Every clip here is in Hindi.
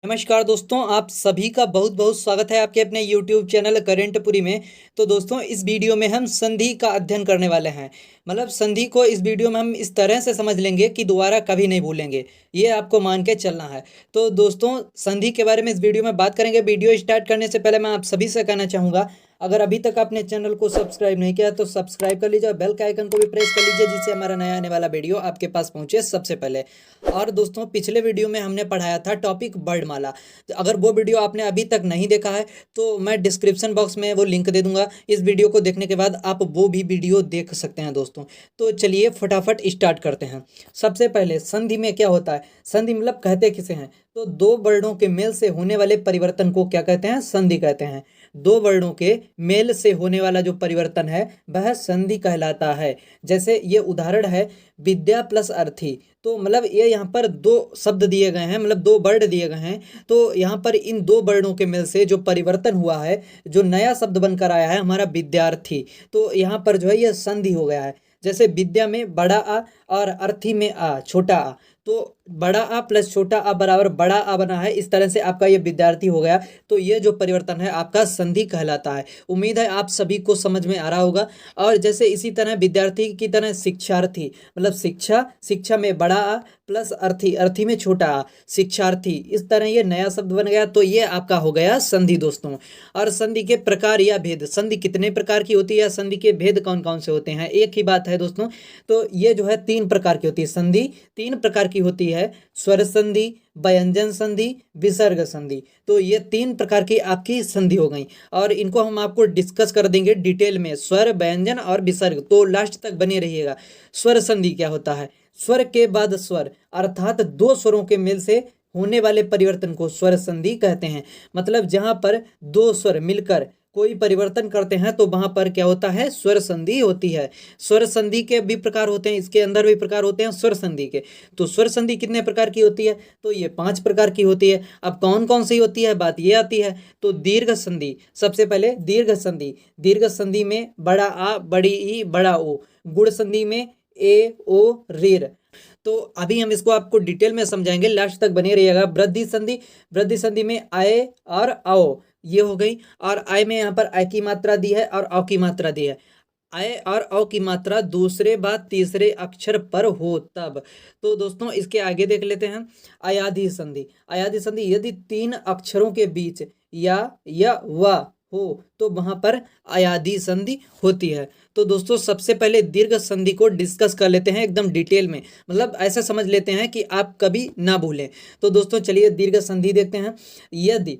नमस्कार दोस्तों, आप सभी का बहुत बहुत स्वागत है आपके अपने YouTube चैनल करेंटपुरी में। तो दोस्तों, इस वीडियो में हम संधि का अध्ययन करने वाले हैं। मतलब संधि को इस वीडियो में हम इस तरह से समझ लेंगे कि दोबारा कभी नहीं भूलेंगे, ये आपको मान के चलना है। तो दोस्तों, संधि के बारे में इस वीडियो में बात करेंगे। वीडियो स्टार्ट करने से पहले मैं आप सभी से कहना चाहूँगा, अगर अभी तक आपने चैनल को सब्सक्राइब नहीं किया तो सब्सक्राइब कर लीजिए और बेल के आइकन को भी प्रेस कर लीजिए, जिससे हमारा नया आने वाला वीडियो आपके पास पहुंचे सबसे पहले। और दोस्तों, पिछले वीडियो में हमने पढ़ाया था टॉपिक वर्णमाला। तो अगर वो वीडियो आपने अभी तक नहीं देखा है तो मैं डिस्क्रिप्शन बॉक्स में वो लिंक दे दूंगा। इस वीडियो को देखने के बाद आप वो भी वीडियो देख सकते हैं दोस्तों। तो चलिए फटाफट स्टार्ट करते हैं। सबसे पहले संधि में क्या होता है? संधि मतलब कहते किसे हैं? तो दो वर्णों के मेल से होने वाले परिवर्तन को क्या कहते हैं? संधि कहते हैं। दो वर्णों के मेल से होने वाला जो परिवर्तन है वह संधि कहलाता है। जैसे ये उदाहरण है, विद्या प्लस अर्थी। तो मतलब ये यहाँ पर दो शब्द दिए गए हैं, मतलब दो वर्ड दिए गए हैं। तो यहाँ पर इन दो वर्णों के मेल से जो परिवर्तन हुआ है, जो नया शब्द बनकर आया है हमारा विद्यार्थी, तो यहाँ पर जो है ये संधि हो गया है। जैसे विद्या में बड़ा आ और अर्थी में आ छोटा आ, तो बड़ा आ प्लस छोटा आ बराबर बड़ा आ बना है। इस तरह से आपका ये विद्यार्थी हो गया। तो ये जो परिवर्तन है आपका संधि कहलाता है। उम्मीद है आप सभी को समझ में आ रहा होगा। और जैसे इसी तरह विद्यार्थी की तरह शिक्षार्थी, मतलब शिक्षा, शिक्षा में बड़ा आ प्लस अर्थी, अर्थी में छोटा आ, शिक्षार्थी। इस तरह ये नया शब्द बन गया। तो ये आपका हो गया संधि दोस्तों। और संधि के प्रकार या भेद, संधि कितने प्रकार की होती है, संधि के भेद कौन कौन से होते हैं, एक ही बात है दोस्तों। तो ये जो है तीन प्रकार की होती है संधि, तीन प्रकार की होती है। स्वर संधि, व्यंजन संधि, विसर्ग संधि। तो ये तीन प्रकार की आपकी संधि हो गई और इनको हम आपको डिस्कस कर देंगे डिटेल में, स्वर, व्यंजन और विसर्ग। तो लास्ट तक बने रहिएगा। स्वर संधि क्या होता है? स्वर के बाद स्वर, अर्थात दो स्वरों के मेल से होने वाले परिवर्तन को स्वर संधि कहते हैं। मतलब जहां पर दो स्वर मिलकर कोई परिवर्तन करते हैं तो वहां पर क्या होता है? स्वर संधि होती है। स्वर संधि के भी प्रकार होते हैं, इसके अंदर भी प्रकार होते हैं स्वर संधि के। तो स्वर संधि कितने प्रकार की होती है? तो ये 5 प्रकार की होती है। अब कौन कौन सी होती है, बात ये आती है। तो दीर्घ संधि, सबसे पहले दीर्घ संधि। दीर्घ संधि में बड़ा आ, बड़ी ई, बड़ा ओ। गुण संधि में ए ओ रीर। तो अभी हम इसको आपको डिटेल में समझाएंगे, लास्ट तक बने रहिएगा। वृद्धि संधि, वृद्धि संधि में आए और आओ, ये हो गई। और आय में यहाँ पर आय की मात्रा दी है और औ की मात्रा दी है। आय और औ की मात्रा दूसरे बाद तीसरे अक्षर पर हो तब। तो दोस्तों, इसके आगे देख लेते हैं। अयाधि संधि, अयाधि संधि यदि तीन अक्षरों के बीच या व हो तो वहां पर अयाधि संधि होती है। तो दोस्तों, सबसे पहले दीर्घ संधि को डिस्कस कर लेते हैं एकदम डिटेल में, मतलब ऐसा समझ लेते हैं कि आप कभी ना भूलें। तो दोस्तों चलिए दीर्घ संधि देखते हैं। यदि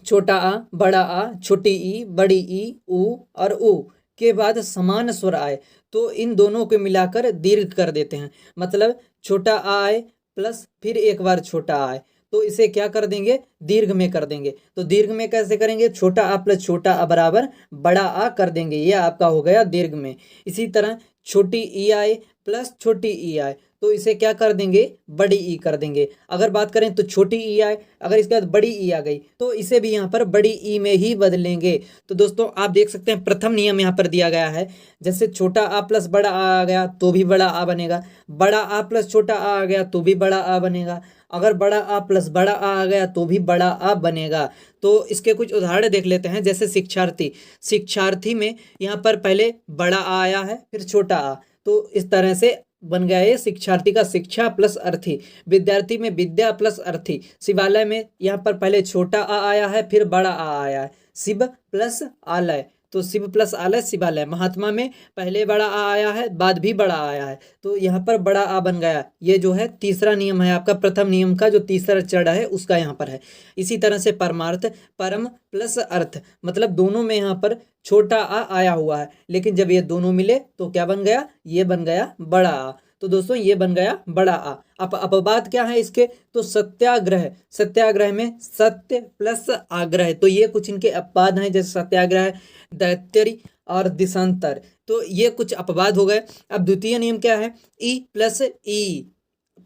छोटा आ, बड़ा आ, छोटी ई, बड़ी ई, ऊ और ऊ के बाद समान स्वर आए तो इन दोनों को मिलाकर दीर्घ कर देते हैं। मतलब छोटा आ आए प्लस फिर एक बार छोटा आ आए तो इसे क्या कर देंगे? दीर्घ में कर देंगे। तो दीर्घ में कैसे करेंगे? छोटा आ प्लस छोटा आ बराबर बड़ा आ कर देंगे, ये आपका हो गया दीर्घ में। इसी तरह छोटी ई आए प्लस छोटी ई आए तो इसे क्या कर देंगे? बड़ी ई कर देंगे। अगर बात करें तो छोटी ई आए, अगर इसके बाद बड़ी ई आ गई तो इसे भी यहाँ पर बड़ी ई में ही बदलेंगे। तो दोस्तों आप देख सकते हैं प्रथम नियम यहाँ पर दिया गया है। जैसे छोटा आ प्लस बड़ा आ गया तो भी बड़ा आ बनेगा, बड़ा आ प्लस छोटा आ गया तो भी बड़ा आ बनेगा, अगर बड़ा आ प्लस बड़ा आ गया तो भी बड़ा आ बनेगा। तो इसके कुछ उदाहरण देख लेते हैं। जैसे शिक्षार्थी, शिक्षार्थी में यहाँ पर पहले बड़ा आ आया है फिर छोटा आ, तो इस तरह से बन गया ये शिक्षार्थी का शिक्षा प्लस अर्थी। विद्यार्थी में विद्या प्लस अर्थी। शिवालय में यहाँ पर पहले छोटा आ आया है फिर बड़ा आ आया है, शिव प्लस आलय, तो शिव प्लस आलय शिवालय। महात्मा में पहले बड़ा आ आया है बाद भी बड़ा आया है तो यहाँ पर बड़ा आ बन गया। ये जो है तीसरा नियम है आपका, प्रथम नियम का जो तीसरा चरण है उसका यहाँ पर है। इसी तरह से परमार्थ, परम प्लस अर्थ, मतलब दोनों में यहाँ पर छोटा आ आया हुआ है, लेकिन जब ये दोनों मिले तो क्या बन गया? ये बन गया बड़ा आ। तो दोस्तों ये बन गया बड़ा आ। अब अपवाद क्या है इसके? तो सत्याग्रह, सत्याग्रह में सत्य प्लस आग्रह, तो ये कुछ इनके अपवाद हैं। जैसे सत्याग्रह, दैत्य और दिशांतर, तो ये कुछ अपवाद हो गए। अब द्वितीय नियम क्या है? ई प्लस ई,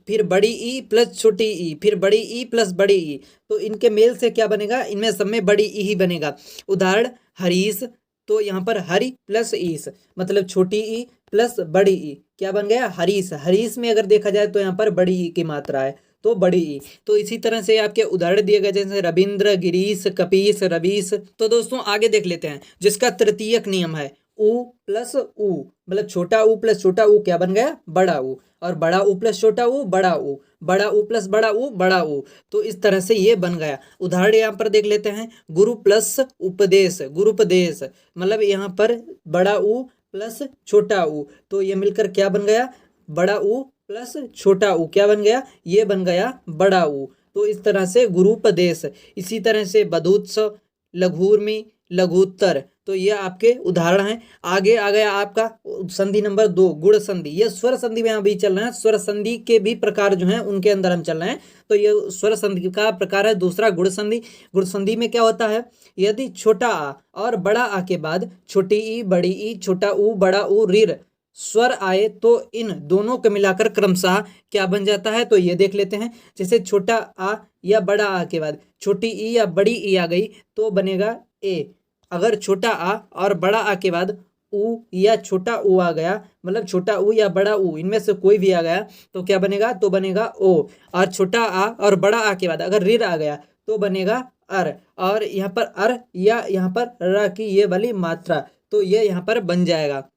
फिर बड़ी ई प्लस छोटी ई, फिर बड़ी ई प्लस बड़ी ई, तो इनके मेल से क्या बनेगा? इनमें सब में बड़ी ई ही बनेगा। उदाहरण हरीश, तो यहाँ पर हरि प्लस ईस, मतलब छोटी ई प्लस बड़ी ई क्या बन गया? हरीश। हरीश में अगर देखा जाए तो यहाँ पर बड़ी ई की मात्रा है तो बड़ी ई। तो इसी तरह से आपके उदाहरण दिए गए जैसे रविंद्र, गिरीश, कपीस, रवीश। तो दोस्तों आगे देख लेते हैं जिसका तृतीयक नियम है उ प्लस उ, मतलब छोटा उ प्लस छोटा उ क्या बन गया, बड़ा उ, और बड़ा उ प्लस छोटा उ बड़ा उ, बड़ा उ प्लस बड़ा उ बड़ा उ। तो इस तरह से ये बन गया। उदाहरण यहाँ पर देख लेते हैं गुरु प्लस उपदेश, गुरुपदेश, मतलब यहाँ पर बड़ा उ प्लस छोटा उ, तो ये मिलकर क्या बन गया, बड़ा उ प्लस छोटा उ क्या बन गया, ये बन गया बड़ा उ। तो इस तरह से गुरुपदेश। इसी तरह से बधूत्सव, लघुर्मी, लघुत्तर। तो ये आपके उदाहरण हैं। आगे आ गया आपका संधि नंबर 2 गुण संधि। ये स्वर संधि में अभी चल रहे हैं। स्वर संधि के भी प्रकार जो हैं उनके अंदर हम चल रहे हैं। तो ये स्वर संधि का प्रकार है दूसरा गुण संधि। गुण संधि में क्या होता है, यदि छोटा आ और बड़ा आ के बाद छोटी ई, बड़ी ई, छोटा उ, बड़ा उ, रीर स्वर आए तो इन दोनों को मिलाकर क्रमशः क्या बन जाता है, तो ये देख लेते हैं। जैसे छोटा आ या बड़ा आ के बाद छोटी ई या बड़ी ई आ गई तो बनेगा ए। अगर छोटा आ और बड़ा आ के बाद उ या छोटा उ आ गया, मतलब छोटा उ या बड़ा उ इनमें से कोई भी आ गया तो क्या बनेगा, तो बनेगा ओ। और छोटा आ और बड़ा आ के बाद अगर रीर आ गया तो बनेगा अर। और यहाँ पर अर या यहाँ पर र की ये वाली मात्रा, तो ये यहाँ पर बन जाएगा।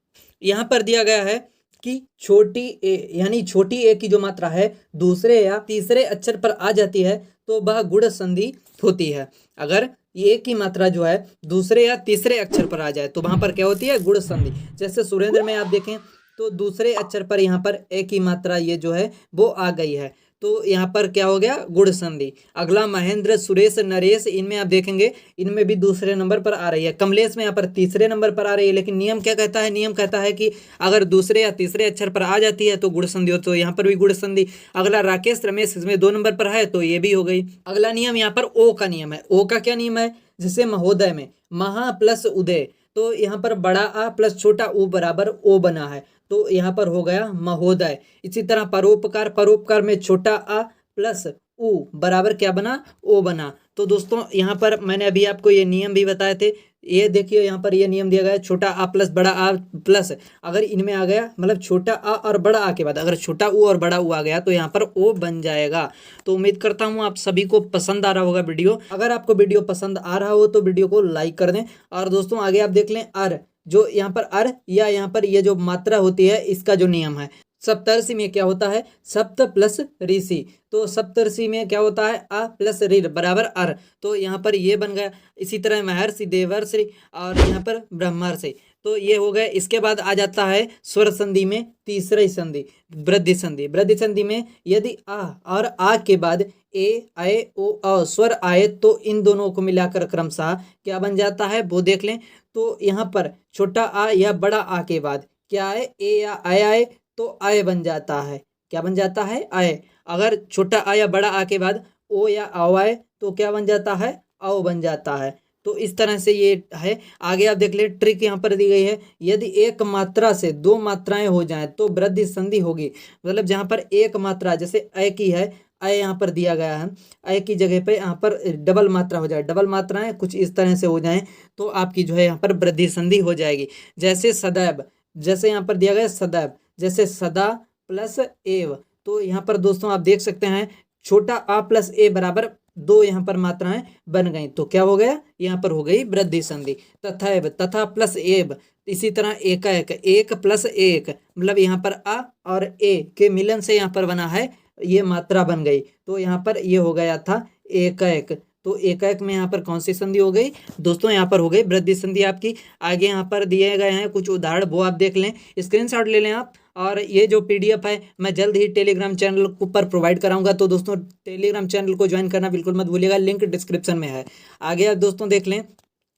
यहाँ पर दिया गया है कि छोटी ए यानी छोटी ए की जो मात्रा है दूसरे या तीसरे अक्षर पर आ जाती है तो वह गुण संधि होती है। अगर ए की मात्रा जो है दूसरे या तीसरे अक्षर पर आ जाए तो वहां पर क्या होती है, गुण संधि। जैसे सुरेंद्र में आप देखें तो दूसरे अक्षर पर यहाँ पर ए की मात्रा ये जो है वो आ गई है, तो यहाँ पर क्या हो गया, गुण संधि। अगला महेंद्र, सुरेश, नरेश, इनमें आप देखेंगे इनमें भी दूसरे नंबर पर आ रही है। कमलेश में यहाँ पर तीसरे नंबर पर आ रही है, लेकिन नियम क्या कहता है, नियम कहता है कि अगर दूसरे या तीसरे अक्षर पर आ जाती है तो गुण संधि हो, तो यहाँ पर भी गुण संधि। अगला राकेश, रमेश, इसमें 2 नंबर पर है तो ये भी हो गई। अगला नियम यहाँ पर ओ का नियम है। ओ का क्या नियम है, जैसे महोदय में महा प्लस उदय, तो यहाँ पर बड़ा आ प्लस छोटा उ बराबर ओ बना है, तो यहाँ पर हो गया महोदय। इसी तरह परोपकार, परोपकार में छोटा आ प्लस उ बराबर क्या बना, ओ बना। तो दोस्तों यहाँ पर मैंने अभी आपको ये नियम भी बताए थे। ये देखिए यहाँ पर ये नियम दिया गया है, छोटा आ प्लस बड़ा आ प्लस, अगर इनमें आ गया मतलब छोटा आ और बड़ा आ के बाद अगर छोटा उ और बड़ा उ आ गया तो यहाँ पर ओ बन जाएगा। तो उम्मीद करता हूँ आप सभी को पसंद आ रहा होगा वीडियो। अगर आपको वीडियो पसंद आ रहा हो तो वीडियो को लाइक कर दें। और दोस्तों आगे आप देख लें अर, जो यहाँ पर अर या यहाँ पर ये जो मात्रा होती है इसका जो नियम है, सप्तर्षि में क्या होता है, सप्त प्लस ऋषि, तो सप्तर्षि में क्या होता है, आ प्लस ऋ बराबर अर, तो यहाँ पर ये बन गया। इसी तरह महर्षि, देवर्षि और यहाँ पर ब्रह्मर्षि, तो ये हो गए। इसके बाद आ जाता है स्वर संधि में तीसरी संधि वृद्धि संधि। वृद्धि संधि में यदि आ और आ के बाद ए, आए, ओ, औ स्वर आए तो इन दोनों को मिलाकर क्रमशः क्या बन जाता है वो देख लें। तो यहाँ पर छोटा आ या बड़ा आ के बाद क्या आए, ए या आए आए तो आय बन जाता है, क्या बन जाता है, आय। अगर छोटा आ या बड़ा आ के बाद ओ या आओ आए तो क्या बन जाता है, आओ बन जाता है। तो इस तरह से ये है। आगे आप देख ले, ट्रिक यहाँ पर दी गई है, यदि एक मात्रा से 2 मात्राएं हो जाएं तो वृद्धि संधि होगी। मतलब जहाँ पर एक मात्रा जैसे अ की है, अ यहाँ पर दिया गया है, अ की जगह पे यहाँ पर डबल मात्रा हो जाए, डबल मात्राएं कुछ इस तरह से हो जाएं तो आपकी जो है यहाँ पर वृद्धि संधि हो जाएगी। जैसे सदैव, जैसे यहाँ पर दिया गया सदैव, जैसे सदा प्लस एव, तो यहाँ पर दोस्तों आप देख सकते हैं छोटा आ प्लस ए बराबर 2 यहाँ पर मात्राएं बन गई, तो क्या हो गया, यहाँ पर हो गई वृद्धि संधि। तथैव, तथा प्लस एव, इसी तरह एकाएक, एक प्लस एक, मतलब यहाँ पर आ और ए के मिलन से यहाँ पर बना है, ये मात्रा बन गई, तो यहाँ पर ये हो गया था एकाएक। तो एकाएक में यहाँ पर कौन सी संधि हो गई दोस्तों, यहाँ पर हो गई वृद्धि संधि आपकी। आगे यहाँ पर दिए गए हैं कुछ उदाहरण, वो आप देख लें, स्क्रीनशॉट ले लें आप। और ये जो पीडीएफ है मैं जल्द ही टेलीग्राम चैनल पर प्रोवाइड कराऊंगा, तो दोस्तों टेलीग्राम चैनल को ज्वाइन करना बिल्कुल मत भूलिएगा, लिंक डिस्क्रिप्शन में है। आगे आप दोस्तों देख लें,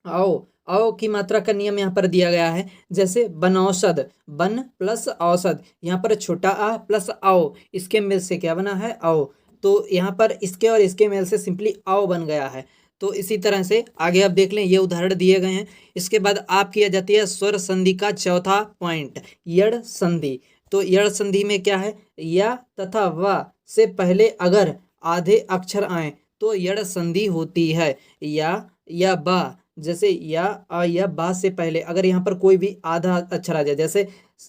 आओ, औ की मात्रा का नियम यहाँ पर दिया गया है। जैसे बनौषध, बन प्लस औषध, यहाँ पर छोटा आ प्लस आओ, इसके मेल से क्या बना है, आओ, तो यहाँ पर इसके और इसके मेल से सिंपली आओ बन गया है। तो इसी तरह से आगे आप देख लें, ये उदाहरण दिए गए हैं। इसके बाद आप किया जाती है स्वर संधि का चौथा पॉइंट, यड़ संधि। तो यड़ संधि में क्या है, या तथा व से पहले अगर आधे अक्षर आए तो यड़ संधि होती है। या बा, जैसे या आ या बा से पहले अगर यहाँ पर कोई भी आधा अक्षर आ जाए, जैसे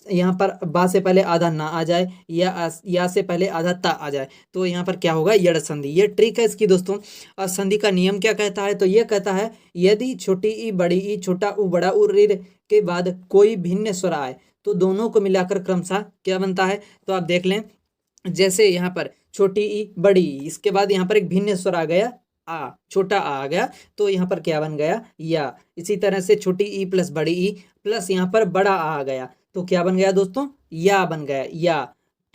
यहाँ पर बा से पहले आधा ना आ जाए या से पहले आधा ता आ जाए, तो यहाँ पर क्या होगा, यड़ संधि। ये ट्रिक है इसकी दोस्तों। और संधि का नियम क्या कहता है, तो ये कहता है यदि छोटी ई बड़ी ई छोटा उ बड़ा उ ऋ के बाद कोई भिन्न स्वर आए तो दोनों को मिलाकर क्रमशः क्या बनता है। तो आप देख लें, जैसे यहाँ पर छोटी ई बड़ी ई, इसके बाद यहाँ पर एक भिन्न स्वर आ गया आ, छोटा आ गया, तो यहाँ पर क्या बन गया, या। इसी तरह से छोटी ई प्लस बड़ी ई प्लस यहाँ पर बड़ा आ गया, तो क्या बन गया दोस्तों, या बन गया, या।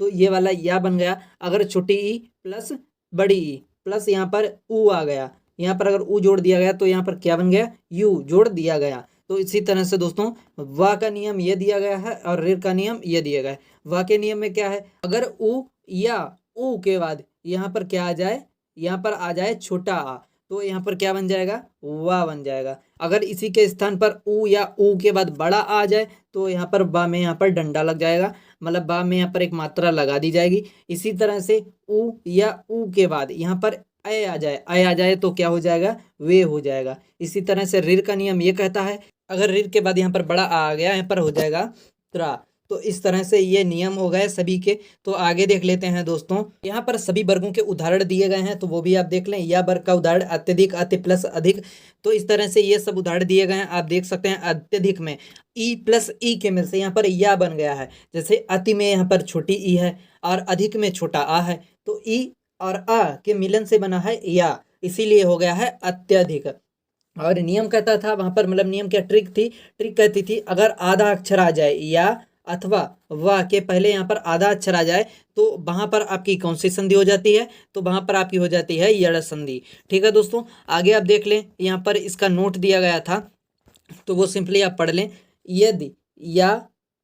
तो ये वाला या बन गया। अगर छोटी ई प्लस बड़ी ई प्लस यहाँ पर ऊ आ गया, यहाँ पर अगर ऊ जोड़ दिया गया तो यहाँ पर क्या बन गया, यू जोड़ दिया गया। तो इसी तरह से दोस्तों वा का नियम ये दिया गया है और ऋ का नियम ये दिया गया है। वा के नियम में क्या है, अगर ऊ या ऊ के बाद यहाँ पर क्या आ जाए, यहाँ पर आ जाए छोटा आ, तो यहाँ पर क्या बन जाएगा, वाह बन जाएगा। अगर इसी के स्थान पर ऊ या ऊ के बाद बड़ा आ जाए तो यहाँ पर बा में यहाँ पर डंडा लग जाएगा, मतलब बा में यहाँ पर एक मात्रा लगा दी जाएगी। इसी तरह से ऊ या ऊ के बाद यहाँ पर ए आ जाए तो क्या हो जाएगा, वे हो जाएगा। इसी तरह से ऋ का नियम ये कहता है, अगर ऋ के बाद यहाँ पर बड़ा आ गया, यहाँ पर हो जाएगा त्रा। तो इस तरह से ये नियम हो गए सभी के। तो आगे देख लेते हैं दोस्तों, यहाँ पर सभी वर्गों के उदाहरण दिए गए हैं, तो वो भी आप देख लें। या वर्ग का उदाहरण अत्यधिक, अति प्लस अधिक, तो इस तरह से ये सब उदाहरण दिए गए हैं। आप देख सकते हैं अत्यधिक में ई प्लस ई के मिल से यहाँ पर या बन गया है। जैसे अति में यहाँ पर छोटी ई है और अधिक में छोटा आ है, तो ई और आ के मिलन से बना है या, इसीलिए हो गया है अत्यधिक। और नियम कहता था वहां पर, मतलब नियम क्या, ट्रिक थी, ट्रिक कहती थी अगर आधा अक्षर आ जाए या अथवा वाह के पहले यहाँ पर आधा अक्षर आ जाए तो वहां पर आपकी कौन सी संधि हो जाती है, तो वहां पर आपकी हो जाती है यड़ संधि। ठीक है दोस्तों, आगे आप देख लें, यहाँ पर इसका नोट दिया गया था तो वो सिंपली आप पढ़ लें। यदि या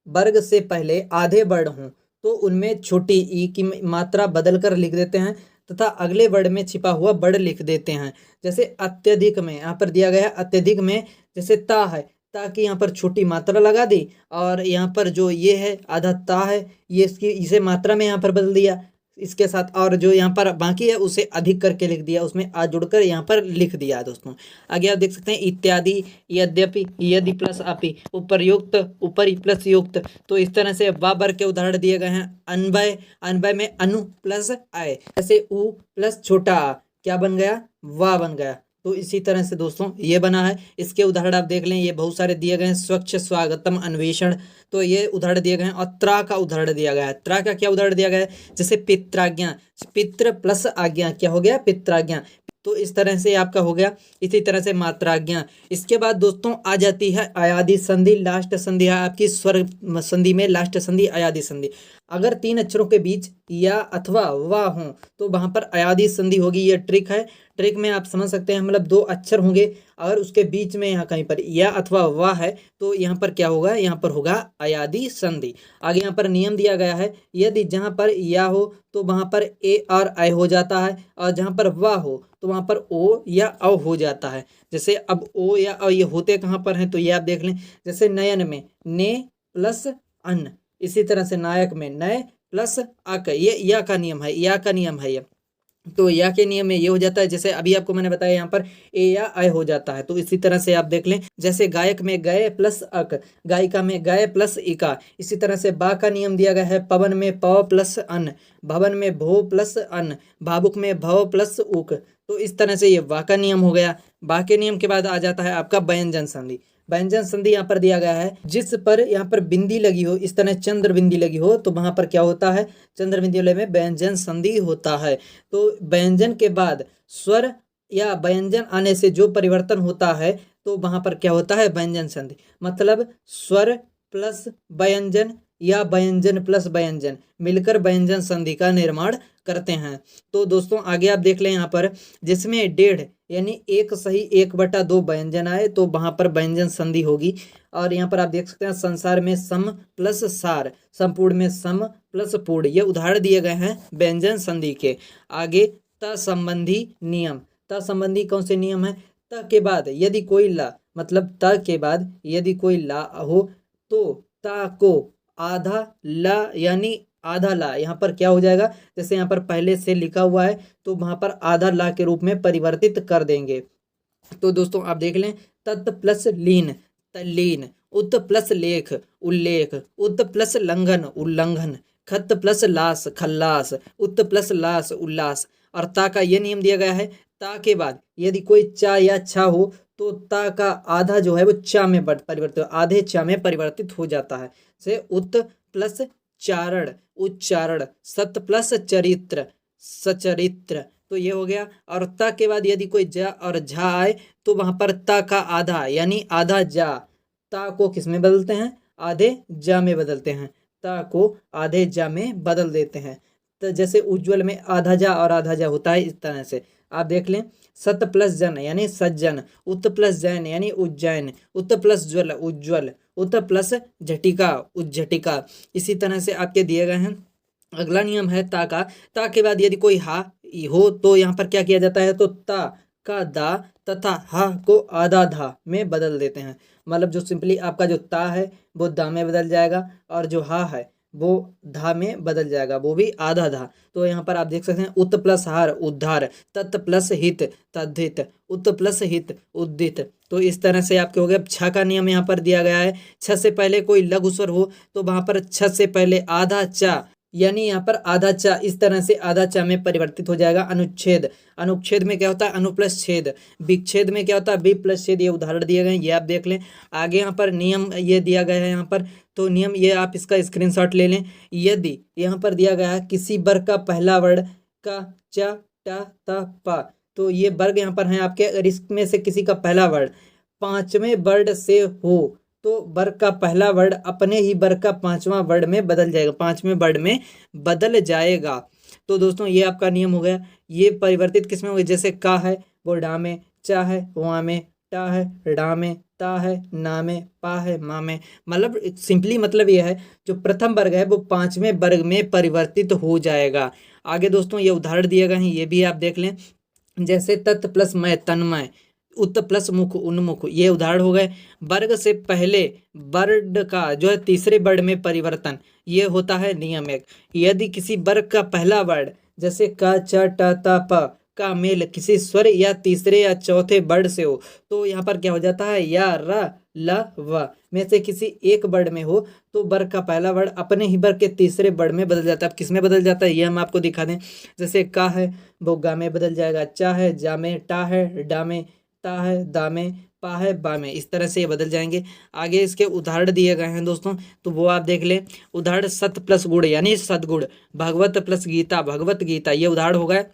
वर्ग से पहले आधे वर्ण हों तो उनमें छोटी ई की मात्रा बदल कर लिख देते हैं तथा अगले वर्ण में छिपा हुआ वर्ण लिख देते हैं। जैसे अत्यधिक में यहाँ पर दिया गया है, अत्यधिक में जैसे ता है, ता की यहाँ पर छोटी मात्रा लगा दी और यहाँ पर जो ये है आधा ता है, ये इसकी इसे मात्रा में यहाँ पर बदल दिया इसके साथ, और जो यहाँ पर बाकी है उसे अधिक करके लिख दिया, उसमें आ जुड़कर यहाँ पर लिख दिया दोस्तों। आगे आप देख सकते हैं इत्यादि, यद्यपि, यदि प्लस अपि, उपरयुक्त, ऊपरी प्लस युक्त। तो इस तरह से वा वर्ग के उदाहरण दिए गए हैं। अनवय, अनवय में अनु प्लस आय, जैसे उ प्लस छोटा आ क्या बन गया, वाह बन गया। तो इसी तरह से दोस्तों ये बना है। इसके उदाहरण आप देख लें, ये बहुत सारे दिए गए हैं। स्वच्छ, स्वागतम, अन्वेषण, तो ये उदाहरण दिए गए हैं। और त्रा का उदाहरण दिया गया है। त्रा का क्या उदाहरण दिया गया है, जैसे पित्राज्ञा, पितृ प्लस आज्ञा क्या हो गया, पित्राज्ञा। तो इस तरह से आपका हो गया। इसी तरह से मात्राज्ञा। इसके बाद दोस्तों आ जाती है अयादि संधि, लास्ट संधि है आपकी स्वर संधि में, लास्ट संधि अयादि संधि। अगर तीन अक्षरों के बीच या अथवा वा हो तो वहां पर अयादि संधि होगी। ये ट्रिक है, ट्रिक में आप समझ सकते हैं, मतलब दो अक्षर होंगे अगर उसके बीच में यहाँ कहीं पर या अथवा वाह है तो यहाँ पर क्या होगा, यहाँ पर होगा अयादि संधि। आगे यहाँ पर नियम दिया गया है, यदि जहाँ पर या हो तो वहाँ पर ए और आई हो जाता है, और जहाँ पर वाह हो तो वहाँ पर ओ या औ हो जाता है। जैसे अब ओ या औ ये होते कहाँ पर हैं, तो ये आप देख लें। जैसे नयन में ने प्लस अन, इसी तरह से नायक में नय प्लस अक, ये या का नियम है, या का नियम है ये। तो या के नियम में ये हो जाता है, जैसे अभी आपको मैंने बताया यहाँ पर ए या आय हो जाता है। तो इसी तरह से आप देख लें, जैसे गायक में गए प्लस अक, गायिका में गए प्लस इका। इसी तरह से बा का नियम दिया गया है, पवन में प प्लस अन, भवन में भो प्लस अन, भावुक में भव प्लस उक। तो इस तरह से ये वा का नियम हो गया। बा के नियम के बाद आ जाता है आपका व्यंजन संधि। व्यंजन संधि यहाँ पर दिया गया है, जिस पर यहाँ पर बिंदी लगी हो, इस तरह चंद्र बिंदी लगी हो तो वहां पर क्या होता है, चंद्र बिंदी वाले में व्यंजन संधि होता है। तो व्यंजन के बाद स्वर या व्यंजन आने से जो परिवर्तन होता है तो वहां पर क्या होता है, व्यंजन संधि। मतलब स्वर प्लस व्यंजन या व्यंजन प्लस व्यंजन मिलकर व्यंजन संधि का निर्माण करते हैं। तो दोस्तों आगे आप देख लें, यहाँ पर जिसमें 1.5 यानी 1 सही 1/2 व्यंजन आए तो वहां पर व्यंजन संधि होगी। और यहाँ पर आप देख सकते हैं संसार में सम प्लस सार, संपूर्ण में सम प्लस पूर्ण, ये उदाहरण दिए गए हैं व्यंजन संधि के। आगे त संबंधी नियम। त संबंधी कौन से नियम है, त के बाद यदि कोई ला, मतलब त के बाद यदि कोई ला हो तो ता को आधा ला यानी आधा ला यहाँ पर क्या हो जाएगा, जैसे यहाँ पर पहले से लिखा हुआ है तो वहां पर आधा ला के रूप में परिवर्तित कर देंगे। तो दोस्तों आप देख लें, तत् प्लस लीन, तल्लीन, उत प्लस लेख उल्लेख, उत प्लस लंघन उल्लंघन, खत प्लस लास खल्लास, उत प्लस लास उल्लास। और ता का ये नियम दिया गया है, ता के बाद यदि कोई चा या छा हो तो ता का आधा जो है वो चा में परिवर्तित, आधे चा में परिवर्तित हो जाता है। से उत प्लस चारण उच्चारण, सत प्लस चरित्र सचरित्र, तो ये हो गया। और ता के बाद यदि कोई जा और झा आए तो वहां पर ता का आधा यानी आधा जा, ता को किस में बदलते हैं, आधे जा में बदलते हैं, ता को आधे जा में बदल देते हैं। तो जैसे उज्ज्वल में आधा जा और आधा जा होता है, इस तरह से आप देख लें। सत प्लस जन यानी सज्जन, उत प्लस जैन यानी उज्जैन, उत प्लस ज्वल उज्ज्वल, उत प्लस झटिका उज्झटिका। इसी तरह से आपके दिए गए हैं। अगला नियम है ता का, ता के बाद यदि कोई हा हो तो यहाँ पर क्या किया जाता है, तो ता का दा तथा हा को आधा धा में बदल देते हैं। मतलब जो सिंपली आपका जो ता है वो दा में बदल जाएगा और जो हा है वो धा में बदल जाएगा, वो भी आधा धा। तो यहाँ पर आप देख सकते हैं उत प्लस हार उद्धार, तत् प्लस हित तद्धित, उत प्लस हित उद्दित। तो इस तरह से आपके हो गया। छ का नियम यहाँ पर दिया गया है, छ से पहले कोई लघु स्वर हो तो वहां पर छ से पहले आधा चा यानी यहाँ पर आधा चा, इस तरह से आधा चा में परिवर्तित हो जाएगा। अनुच्छेद, अनुच्छेद में क्या होता है, अनु प्लस छेद। विच्छेद में क्या होता है, बी प्लस छेद। ये उदाहरण दिए गए हैं, ये आप देख लें। आगे यहाँ पर नियम ये दिया गया है यहाँ पर, तो नियम ये आप इसका स्क्रीनशॉट ले लें। यदि यहाँ पर दिया गया है किसी वर्ग का पहला वर्ड का चा टा ता पा, तो ये वर्ग यहाँ पर है आपके। अगर इसमें से किसी का पहला वर्ड पांचवें वर्ड से हो तो वर्ग का पहला वर्ड अपने ही वर्ग का पांचवा वर्ड में बदल जाएगा, पांचवें वर्ड में बदल जाएगा। तो दोस्तों ये आपका नियम हो गया। ये परिवर्तित किस में हो गया, जैसे का है वो डा में, चा है वहाँ में, टा है डा में, ता है ना में, पा है मा में। मतलब सिंपली मतलब ये है जो प्रथम वर्ग है वो पांचवें वर्ग में परिवर्तित हो जाएगा। आगे दोस्तों ये उदाहरण दिए गए हैं, ये भी आप देख लें। जैसे तत् प्लस मय तन्मय, उत प्लस मुख उन्मुख, ये उदाहरण हो गए। वर्ग से पहले वर्ड का जो है तीसरे वर्ड में परिवर्तन, ये होता है नियम एक। यदि किसी वर्ग का पहला वर्ड जैसे का च ट त प का मेल किसी स्वर या तीसरे या चौथे वर्ड से हो तो यहाँ पर क्या हो जाता है, या र ल व में से किसी एक वर्ड में हो तो वर्ग का पहला वर्ड अपने ही वर्ग के तीसरे वर्ड में बदल जाता है। अब किस में बदल जाता है ये हम आपको दिखा दें। जैसे का है वो गा में बदल जाएगा, चा है जा में, टा है डा में, ता है दा में, पा है बा में, इस तरह से ये बदल जाएंगे। आगे इसके उदाहरण दिए गए हैं दोस्तों, तो वो आप देख लें। उदाहरण सत प्लस गुण यानी सदगुण, भगवत प्लस गीता भगवत गीता, ये उदाहरण हो गए।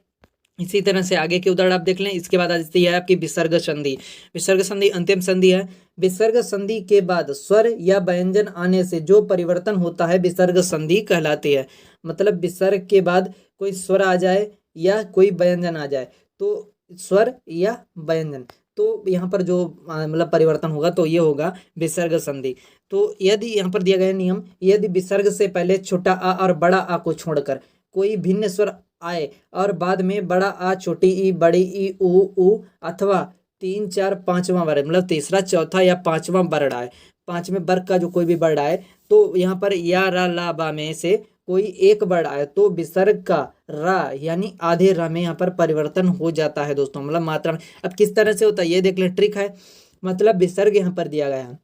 इसी तरह से आगे के उदाहरण आप देख लें। इसके बाद आ जाती है आपकी विसर्ग संधि। विसर्ग संधि अंतिम संधि है। विसर्ग संधि के बाद स्वर या व्यंजन आने से जो परिवर्तन होता है विसर्ग संधि कहलाती है। मतलब विसर्ग के बाद कोई स्वर आ जाए या कोई व्यंजन आ जाए तो स्वर या व्यंजन, तो यहाँ पर जो मतलब परिवर्तन होगा तो ये होगा विसर्ग संधि। तो यदि यहाँ पर दिया गया नियम, यदि विसर्ग से पहले छोटा आ और बड़ा आ को छोड़कर कोई भिन्न स्वर आए और बाद में बड़ा आ छोटी ई बड़ी ई उ अथवा 3 4 5वां वर्ड मतलब तीसरा चौथा या 5वां वर्ड आए, 5वें वर्ग का जो कोई भी वर्ड आए तो यहाँ पर या रा ला बा में से कोई एक वर्ड आए तो विसर्ग का रा यानी आधे रा में यहाँ पर परिवर्तन हो जाता है दोस्तों, मतलब मात्रा में। अब किस तरह से होता है ये देख लें, ट्रिक है। मतलब विसर्ग यहाँ पर दिया गया है,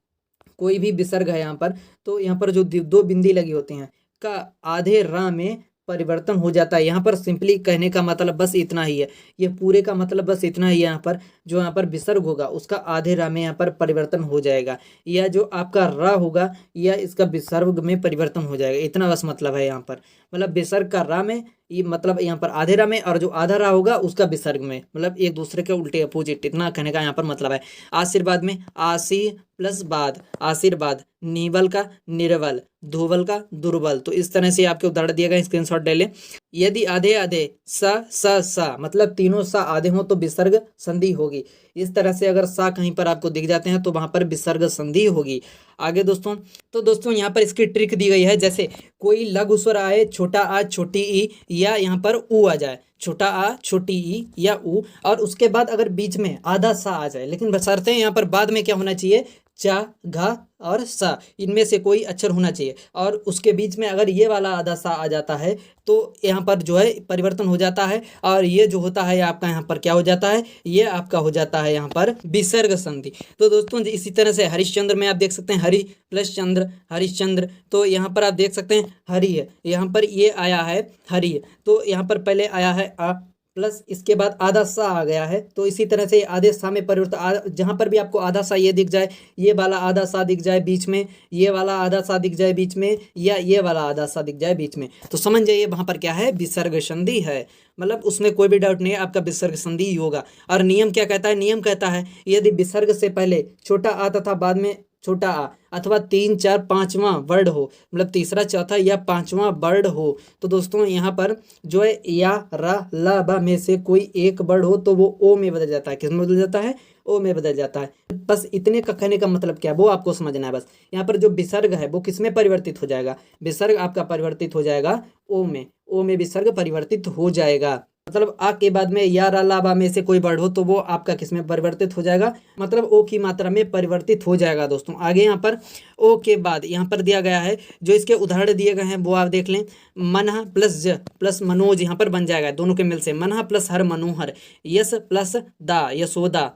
कोई भी विसर्ग है यहाँ पर, तो यहाँ पर जो 2 बिंदी लगी होती हैं का आधे रा में परिवर्तन हो जाता है। यहाँ पर सिंपली कहने का मतलब बस इतना ही है, ये पूरे का मतलब बस इतना ही है। यहाँ पर जो यहाँ पर विसर्ग होगा उसका आधे रा में यहाँ पर परिवर्तन हो जाएगा, या जो आपका रा होगा या इसका विसर्ग में परिवर्तन हो जाएगा, इतना बस मतलब है यहाँ पर। मतलब विसर्ग का रा में ये मतलब यहाँ पर आधे रा में और जो आधा रा होगा उसका विसर्ग में, मतलब एक दूसरे के उल्टे अपोजिट, इतना कहने का यहाँ पर मतलब है। आशीर्वाद में आशी प्लस बाद आशीर्वाद, नीबल का निर्बल, धोबल का दुर्बल। तो इस तरह से आपके उदाहरण दिए गए, स्क्रीनशॉट ले लें। यदि आधे आधे सा मतलब तीनों सा आधे हों तो विसर्ग संधि होगी। इस तरह से अगर सा कहीं पर आपको दिख जाते हैं तो वहां पर विसर्ग संधि होगी। आगे दोस्तों, तो दोस्तों यहाँ पर इसकी ट्रिक दी गई है। जैसे कोई लघु स्वर आए, छोटा आ छोटी ई, या यहाँ पर ऊ आ जाए, छोटा आ छोटी ई या ऊ, और उसके बाद अगर बीच में आधा सा आ जाए, लेकिन बशर्ते यहाँ पर बाद में क्या होना चाहिए, चा, घा और सा, इनमें से कोई अक्षर होना चाहिए। और उसके बीच में अगर ये वाला आधा सा आ जाता है तो यहाँ पर जो है परिवर्तन हो जाता है, और ये जो होता है आपका यहाँ पर क्या हो जाता है, ये आपका हो जाता है यहाँ पर विसर्ग संधि। तो दोस्तों इसी तरह से हरिश्चंद्र में आप देख सकते हैं हरि प्लस चंद्र, हरिश्चंद्र। तो यहाँ पर आप देख सकते हैं हरि है, यहाँ पर ये आया है हरि है, तो यहाँ पर पहले आया है आ प्लस इसके बाद आधा सा आ गया है। तो इसी तरह से आधे सा में परिवर्तन, जहाँ पर भी आपको आधा सा ये दिख जाए, ये वाला आधा सा दिख जाए बीच में, ये वाला आधा सा दिख जाए बीच में, या ये वाला आधा सा दिख जाए बीच में, तो समझ जाइए वहाँ पर क्या है, विसर्ग संधि है। मतलब उसमें कोई भी डाउट नहीं है, आपका विसर्ग संधि ही होगा। और नियम क्या कहता है, नियम कहता है यदि विसर्ग से पहले छोटा आ तथा बाद में छोटा आ अथवा 3, 4, 5वां वर्ड हो, मतलब तीसरा, चौथा या 5वां वर्ड हो, तो दोस्तों यहाँ पर जो है या, रा, ला, बा में से कोई एक वर्ड हो तो वो ओ में बदल जाता है। किस में बदल जाता है, ओ में बदल जाता है। बस इतने का कहने का मतलब क्या है वो आपको समझना है। बस यहाँ पर जो विसर्ग है वो किस में परिवर्तित हो जाएगा, विसर्ग आपका परिवर्तित हो जाएगा ओ में, ओ में विसर्ग परिवर्तित हो जाएगा। मतलब आ के बाद में या, रा, ला, बा में से कोई वर्ड हो तो वो आपका किस में परिवर्तित हो जाएगा, मतलब ओ की मात्रा में परिवर्तित हो जाएगा। दोस्तों आगे यहाँ पर ओ के बाद यहाँ पर दिया गया है, जो इसके उदाहरण दिए गए हैं वो आप देख लें। मनह प्लस ज प्लस मनोज यहाँ पर बन जाएगा, दोनों के मिल से। मनह प्लस हर मनोहर, यश प्लस दा यशोदा।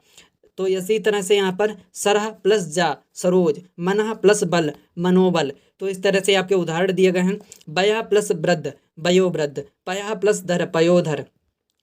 तो इसी तरह से यहाँ पर सरह प्लस जा सरोज, मनह प्लस बल मनोबल। तो इस तरह से आपके उदाहरण दिए गए हैं। बया प्लस वृद्ध वयोवृद्ध, पया प्लस धर पयोधर।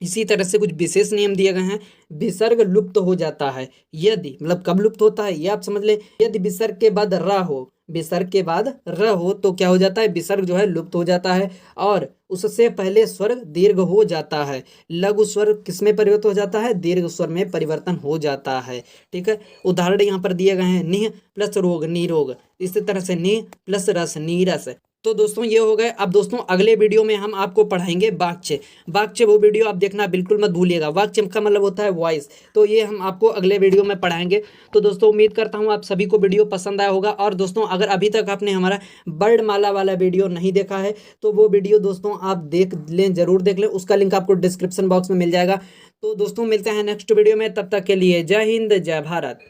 इसी तरह से कुछ विशेष नियम दिए गए हैं। विसर्ग लुप्त हो जाता है यदि, मतलब कब लुप्त होता है ये आप समझ ले, यदि विसर्ग के बाद र हो, विसर्ग के बाद र हो तो क्या हो जाता है, विसर्ग जो है लुप्त हो जाता है, और उससे पहले स्वर दीर्घ हो जाता है। लघु स्वर किसमें परिवर्तन हो जाता है, दीर्घ स्वर में परिवर्तन हो जाता है। ठीक है, उदाहरण यहाँ पर दिए गए हैं। निह प्लस रोग निरोग, इसी तरह से निह प्लस रस नीरस। तो दोस्तों ये हो गए। अब दोस्तों अगले वीडियो में हम आपको पढ़ाएंगे वाक्य। वाक्य वो वीडियो आप देखना बिल्कुल मत भूलिएगा। वाक्य का मतलब होता है वॉइस, तो ये हम आपको अगले वीडियो में पढ़ाएंगे। तो दोस्तों उम्मीद करता हूँ आप सभी को वीडियो पसंद आया होगा। और दोस्तों अगर अभी तक आपने हमारा वर्णमाला वाला वीडियो नहीं देखा है तो वो वीडियो दोस्तों आप देख लें, जरूर देख लें, उसका लिंक आपको डिस्क्रिप्शन बॉक्स में मिल जाएगा। तो दोस्तों मिलते हैं नेक्स्ट वीडियो में, तब तक के लिए जय हिंद जय भारत।